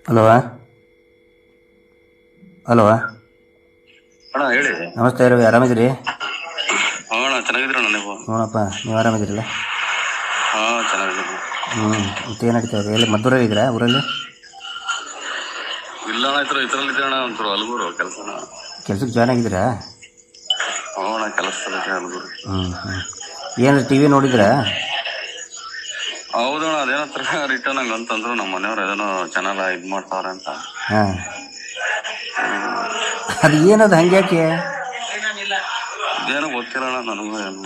Hello hello ಅಣ್ಣ ಹೇಳಿ. ನಮಸ್ತೆ ರವಿ, ಆರಾಮಿದ್ದೀರಿ? ಅಣ್ಣ ಚೆನ್ನಾಗಿದ್ರಣ್ಣ ನೀವು? ನೋಡಪ್ಪ, ನೀವು ಆರಾಮಿದ್ದೀರಲ್ಲ? ಹಾಂ ಚೆನ್ನಾಗಿದ್ದೀನಿ. ಮತ್ತೇನು ನಡೀತಾವೆ? ಎಲ್ಲಿ ಮದ್ದೂರಲ್ಲಿ ಇದ್ದೀರಾ? ಊರಲ್ಲಿ ಇಲ್ಲ ಅಣ್ಣ, ಇದರಲ್ಲಿ ಇದ್ದೆ ಅಣ್ಣ. ಒಂಚೂರು ಹಲಗೂರು ಕೆಲಸನ. ಕೆಲ್ಸಕ್ಕೆ ಜಾಯ್ನ್ ಆಗಿದ್ದೀರಾ? ಹ್ಞೂ ಅಣ್ಣ, ಕೆಲಸದಲ್ಲಿದ್ದೆ ಹಲಗೂರು. ಏನು ಟಿ ವಿ ನೋಡಿದ್ರಾ? ಹೌದಣ್ಣ, ಅದೇನೋ ರಿಟರ್ನ್ ಹಂಗೆ ಅಂತಂದ್ರು ನಮ್ಮ ಮನೆಯವ್ರು. ಅದೇನೋ ಚಾನಲ್ ಇದು ಮಾಡ್ತಾವ್ರೆ ಅಂತ. ಹಾಂ, ಅದು ಏನದು ಹಂಗ್ಯಾಕೆ? ಇದೇನೋ ಗೊತ್ತಿಲ್ಲ ಅಣ್ಣ ನನಗೂ ಏನು.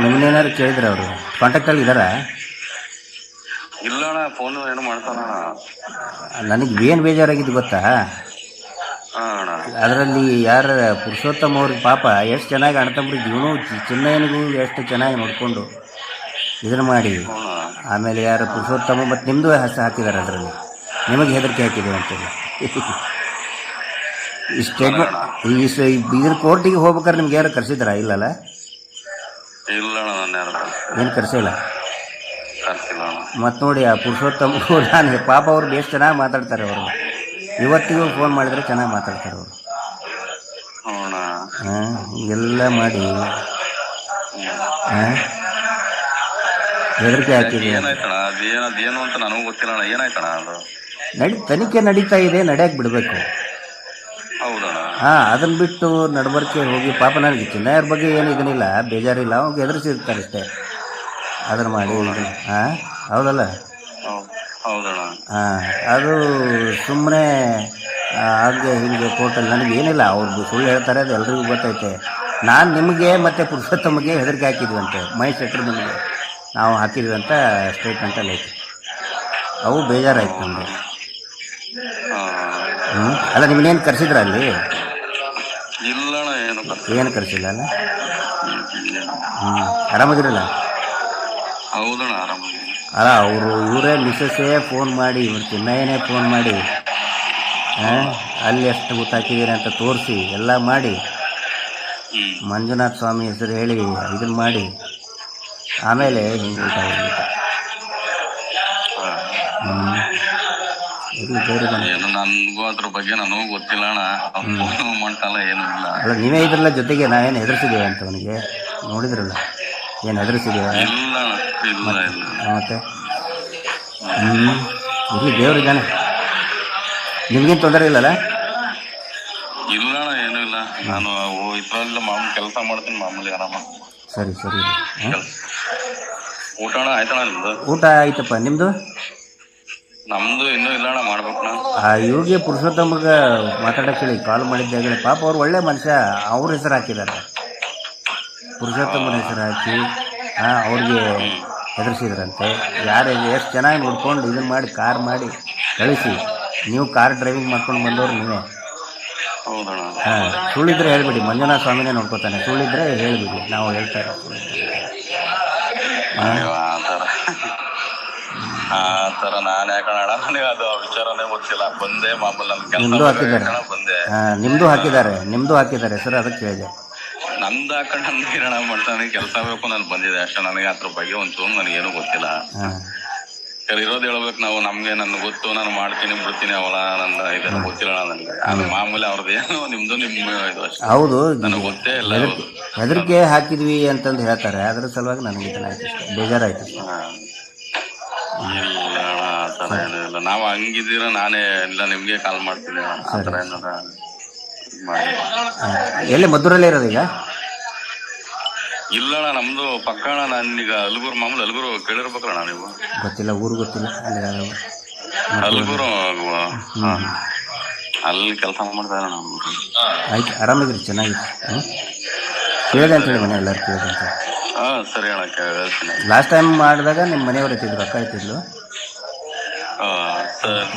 ನಿಮ್ಮನ್ನೇನಾದ್ರು ಕೇಳಿದ್ರೆ ಅವರು ಕಾಂಟ್ಯಾಕ್ಟಲ್ಲಿ ಇದ್ದಾರಾ? ಇಲ್ಲ ಅಣ್ಣ, ಫೋನು ಏನೋ ಮಾಡ್ತಾನಣ್ಣ. ನನಗೆ ಏನು ಬೇಜಾರಾಗಿದ್ದು ಗೊತ್ತಾ? ಹಾಂ ಅಣ್ಣ. ಅದರಲ್ಲಿ ಯಾರ ಪುರುಷೋತ್ತಮ ಅವ್ರಿಗೆ ಪಾಪ ಎಷ್ಟು ಚೆನ್ನಾಗಿ ಅಣ್ತಂಬ್ರಿಗೆ ಇವನು ಚಿನ್ನಯ್ಯನಿಗೂ ಎಷ್ಟು ಚೆನ್ನಾಗಿ ನೋಡಿಕೊಂಡು ಇದನ್ನು ಮಾಡಿ, ಆಮೇಲೆ ಯಾರು ಪುರುಷೋತ್ತಮ ಮತ್ತು ನಿಮ್ಮದು ಹಾಕಿದ್ದಾರೆ ಅದರಲ್ಲಿ. ನಿಮಗೆ ಹೆದರಿಕೆ ಹಾಕಿದೆ ಅಂತೇಳಿ ಈ ಸ್ಟೇಟ್ಮೆಂಟ್. ಇದ್ರ ಕೋರ್ಟಿಗೆ ಹೋಗ್ಬೇಕಾದ್ರೆ ನಿಮ್ಗೆ ಯಾರು ಕರೆಸಿದಾರಾ? ಇಲ್ಲಲ್ಲ? ಇಲ್ಲ ಅಣ್ಣ, ನಾನು ಯಾರು ಏನು ಕರೆಸಿಲ್ಲ. ಕರ್ಸಿಲ್ಲ ಅಣ್ಣ. ಮತ್ತು ನೋಡಿ, ಆ ಪುರುಷೋತ್ತಮ ನಾನು ಪಾಪ ಅವ್ರು ಎಷ್ಟು ಚೆನ್ನಾಗಿ ಮಾತಾಡ್ತಾರೆ. ಅವರು ಇವತ್ತಿಗೂ ಫೋನ್ ಮಾಡಿದರೆ ಚೆನ್ನಾಗಿ ಮಾತಾಡ್ತಾರೆ ಅವರು. ಅಣ್ಣ ಹಿಂಗೆಲ್ಲ ಮಾಡಿ ಹೆದರಿಕೆ ಹಾಕಿದೆ. ಏನಾಯ್ತಣ್ಣ? ಅದೇನು ಅಂತ ನನಗೂ ಗೊತ್ತಿಲ್ಲ ಅಣ್ಣ. ಏನಾಯ್ತಣ್ಣ ಅದು? ತನಿಖೆ ನಡೀತಾ ಇದೆ, ನಡೆಯಕ್ಕೆ ಬಿಡಬೇಕು. ಹೌದಣ್ಣ. ಅದನ್ನು ಬಿಟ್ಟು ನಡಬರ್ಕೆ ಹೋಗಿ ಪಾಪ ನನಗೆ ಚಿನ್ನಯ್ಯರ ಬಗ್ಗೆ ಏನು ಇದನ್ನಿಲ್ಲ, ಬೇಜಾರಿಲ್ಲ. ಅವ್ರಿಗೆ ಹೆದರಿಸಿರ್ತಾರೆ ಅಷ್ಟೇ. ಅದನ್ನು ಮಾಡಿ ಹೌದಲ್ಲ? ಹೌದಣ್ಣ. ಅದು ಸುಮ್ಮನೆ ಹಾಗೆ ಹೀಗೆ ಕೋರ್ಟಲ್ಲಿ ನನಗೇನಿಲ್ಲ. ಅವ್ರದ್ದು ಸುಳ್ಳು ಹೇಳ್ತಾರೆ, ಅದು ಎಲ್ರಿಗೂ ಗೊತ್ತೈತೆ. ನಾನು ನಿಮಗೆ ಮತ್ತು ಪುರುಷೋತ್ತಮಗೆ ಹೆದರಿಕೆ ಹಾಕಿದ್ವಿ ಮಹೇಶ್ ಶೆಟ್ಟರ್ ನಿಮಗೆ ನಾವು ಹಾಕಿದ್ವಿ ಅಂತ ಸ್ಟೇಟ್ಮೆಂಟಲ್ಲಿ ಐತೆ. ಅವು ಬೇಜಾರಾಯ್ತು ನಮಗೆ. ಅಲ್ಲ, ನಿಮ್ಮನ್ನೇನು ಕರೆಸಿದ್ರ ಅಲ್ಲಿ? ಇಲ್ಲಣ್ಣ, ಏನು ಕರೆಸಿಲ್ಲ ಅಲ್ಲ? ಆರಾಮದಿರಲ್ಲ? ಹೌದಣ್ಣ, ಆರಾಮಾಗಿ. ಅಲ್ಲ, ಅವರು ಇವರೇ ಮಿಸ್ಸಸ್ಸೇ ಫೋನ್ ಮಾಡಿ, ಇವ್ರು ಚಿನ್ನಯ್ಯನೇ ಫೋನ್ ಮಾಡಿ ಅಲ್ಲಿ ಎಷ್ಟು ಗೊತ್ತಾಕಿದ್ದೀರಿ ಅಂತ ತೋರಿಸಿ ಎಲ್ಲ ಮಾಡಿ, ಮಂಜುನಾಥ ಸ್ವಾಮಿ ಹೆಸರು ಹೇಳಿ ಇದನ್ನು ಮಾಡಿ, ಆಮೇಲೆ ಹಿಂಗೆ ಊಟ ನನಗೂ ಅದ್ರ ಬಗ್ಗೆ ನನಗೂ ಗೊತ್ತಿಲ್ಲ ಅಣ್ಣ. ಮಾಡ್ತಲ್ಲ ಏನೂ ಇಲ್ಲ. ಅಲ್ಲ, ನೀವೇ ಇದ್ರಲ್ಲ ಜೊತೆಗೆ. ನಾವೇನು ಹೆದರ್ಸಿದ್ದೇವೆ ಅಂತ ಅವನಿಗೆ? ನೋಡಿದ್ರಲ್ಲ ಏನು ಹೆದರ್ಸಿದ್ದೇವೆ? ಇಲ್ಲ ಇಲ್ಲ ಇಲ್ಲ. ಮತ್ತೆ ಇಲ್ಲಿ ದೇವರಿದ್ದಾನೆ, ನಿಮ್ಗೇನು ತೊಂದರೆ ಇಲ್ಲಲ್ಲ? ಇಲ್ಲ ಅಣ್ಣ, ಏನೂ ಇಲ್ಲ. ನಾನು ಇದ್ರಲ್ಲಿ ಮಾಮೂಲಿ ಕೆಲಸ ಮಾಡ್ತೀನಿ, ಮಾಮೂಲಿ ಆರಾಮ. ಸರಿ ಸರಿ. ಊಟ ಅಣ್ಣ ಆಯ್ತಣ್ಣ? ನಿಮ್ದು ಊಟ ಆಯ್ತಪ್ಪ, ನಿಮ್ಮದು? ನಮ್ದು ಇನ್ನೂ ಇಲ್ಲ ಅಣ್ಣ, ಮಾಡ್ಬೇಕು ನಾವು. ಇವ್ರಿಗೆ ಪುರುಷೋತ್ತಮಗೆ ಮಾತಾಡಕ್ಕೆ ಹೇಳಿ ಕಾಲ್ ಮಾಡಿದ್ದಾಗಲೇ ಪಾಪ ಅವ್ರು ಒಳ್ಳೆ ಮನುಷ್ಯ. ಅವ್ರ ಹೆಸರು ಹಾಕಿದ್ದಾರೆ, ಪುರುಷೋತ್ತಮನ ಹೆಸರು ಹಾಕಿ ಅವ್ರಿಗೆ ಹೆದರ್ಸಿದ್ರಂತೆ. ಯಾರು ಎಷ್ಟು ಚೆನ್ನಾಗಿ ನೋಡ್ಕೊಂಡು ಇದನ್ನು ಮಾಡಿ ಕಾರ್ ಮಾಡಿ ಕಳಿಸಿ. ನೀವು ಕಾರ್ ಡ್ರೈವಿಂಗ್ ಮಾಡ್ಕೊಂಡು ಬಂದವ್ರು ನೀವೇ. ಸುಳ್ಳಿದ್ರೆ ಹೇಳ್ಬಿಡಿ, ಮಂಜುನಾಥ ಸ್ವಾಮಿನೇ ನೋಡ್ಕೋತಾನೆ. ಸುಳ್ಳಿದ್ರೆ ಹೇಳ್ಬಿಡಿ, ನಾವು ಹೇಳ್ತಾ ಇರೋದು. ಆ ಥರ ನಾನು ಯಾಕಣ, ನನಗೆ ಅದು ವಿಚಾರನೇ ಗೊತ್ತಿಲ್ಲ. ಬಂದೆ ಮಾಮೂಲಿ ನಿಮ್ಮದು ಹಾಕಿದ್ದಾರೆ. ನಿಮ್ಮದು ಹಾಕಿದ್ದಾರೆ ಹೆಸರು, ಅದಕ್ಕೆ ಹೇಳಿದೆ. ನಮ್ದು ಹಾಕೊಂಡು ನಮ್ದು ಹಿರಣ ಮಾಡ್ತಾನೆ ಕೆಲಸ ಬೇಕು, ನಾನು ಬಂದಿದೆ ಅಷ್ಟೇ. ನನಗೆ ಅದ್ರ ಬಗ್ಗೆ ಒಂಚೂರು ನನಗೇನು ಗೊತ್ತಿಲ್ಲ. ಇರೋದು ಹೇಳ್ಬೇಕು ನಾವು. ನಮ್ಗೆ ನನ್ಗೆ ಗೊತ್ತು, ನಾನು ಮಾಡ್ತೀನಿ ಬಿಡ್ತೀನಿ, ಅವಳ ನನ್ನ ಇದೆಲ್ಲ ಗೊತ್ತಿಲ್ಲ ನನಗೆ. ಅದು ಮಾಮೂಲಿ ಅವ್ರದ್ದು ಏನು, ನಿಮ್ದು ನಿಮ್ಮ ಇದು ಅಷ್ಟೇ. ಹೌದು, ನನಗೆ ಗೊತ್ತೇ ಇಲ್ಲ. ಹೆದರಿಕೆ ಹಾಕಿದ್ವಿ ಅಂತಂದು ಹೇಳ್ತಾರೆ. ಅದ್ರ ಸಲುವಾಗಿ ನನಗೆ ಇದನ್ನಾಯ್ತು, ಬೇಜಾರಾಯ್ತು. ಇಲ್ಲ ಆ ಥರ ಏನೂ ಇಲ್ಲ. ನಾವು ಹಂಗಿದ್ದೀರ ನಾನೇ ಇಲ್ಲ ನಿಮ್ಗೆ ಕಾಲ್ ಮಾಡ್ತೀನಿ. ಆ ಥರ ಏನಾರ ಮಾಡಿ. ಎಲ್ಲಿ ಮದ್ದೂರಲ್ಲೇ ಇರೋದು ಈಗ? ಇಲ್ಲಣ್ಣ, ನಮ್ದು ಪಕ್ಕಣ. ನಾನೀಗ ಹಲಗೂರು, ಮಾಮೂಲಿ ಹಲಗೂರು ಕೇಳಿರ್ಬೇಕಣ್ಣ ನೀವು? ಗೊತ್ತಿಲ್ಲ, ಊರು ಗೊತ್ತಿಲ್ಲ. ಹಲಗೂರು ಅಲ್ಲಿ ಕೆಲಸ ಮಾಡ್ತಾ ಇರೋಣ. ಆಯ್ತು, ಆರಾಮಿದ್ರಿ? ಚೆನ್ನಾಗಿತ್ತು. ಕೇಳಿದೆ ಅಂತೇಳಿ ಮನೆ ಎಲ್ಲರೂ ಕೇಳಿದೆ ಅಂತ. ಸರಿ ಅಣ್ಣ, ಹೇಳ್ತೀನಿ. ಲಾಸ್ಟ್ ಟೈಮ್ ಮಾಡಿದಾಗ ನಿಮ್ಮ ಮನೆಯವರು ಇತ್ತಿದ್ರು, ಅಕ್ಕ ಇತ್ತಿದ್ಲು.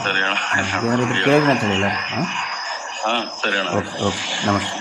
ಸರಿ ಅಣ್ಣ, ಏನಾದ್ರು ಕೇಳಿದ್ರೆ ಅಂತ ಹೇಳಿಲ್ಲ. ಸರಿ ಅಣ್ಣ. ಓಕೆ ಓಕೆ, ನಮಸ್ತೆ.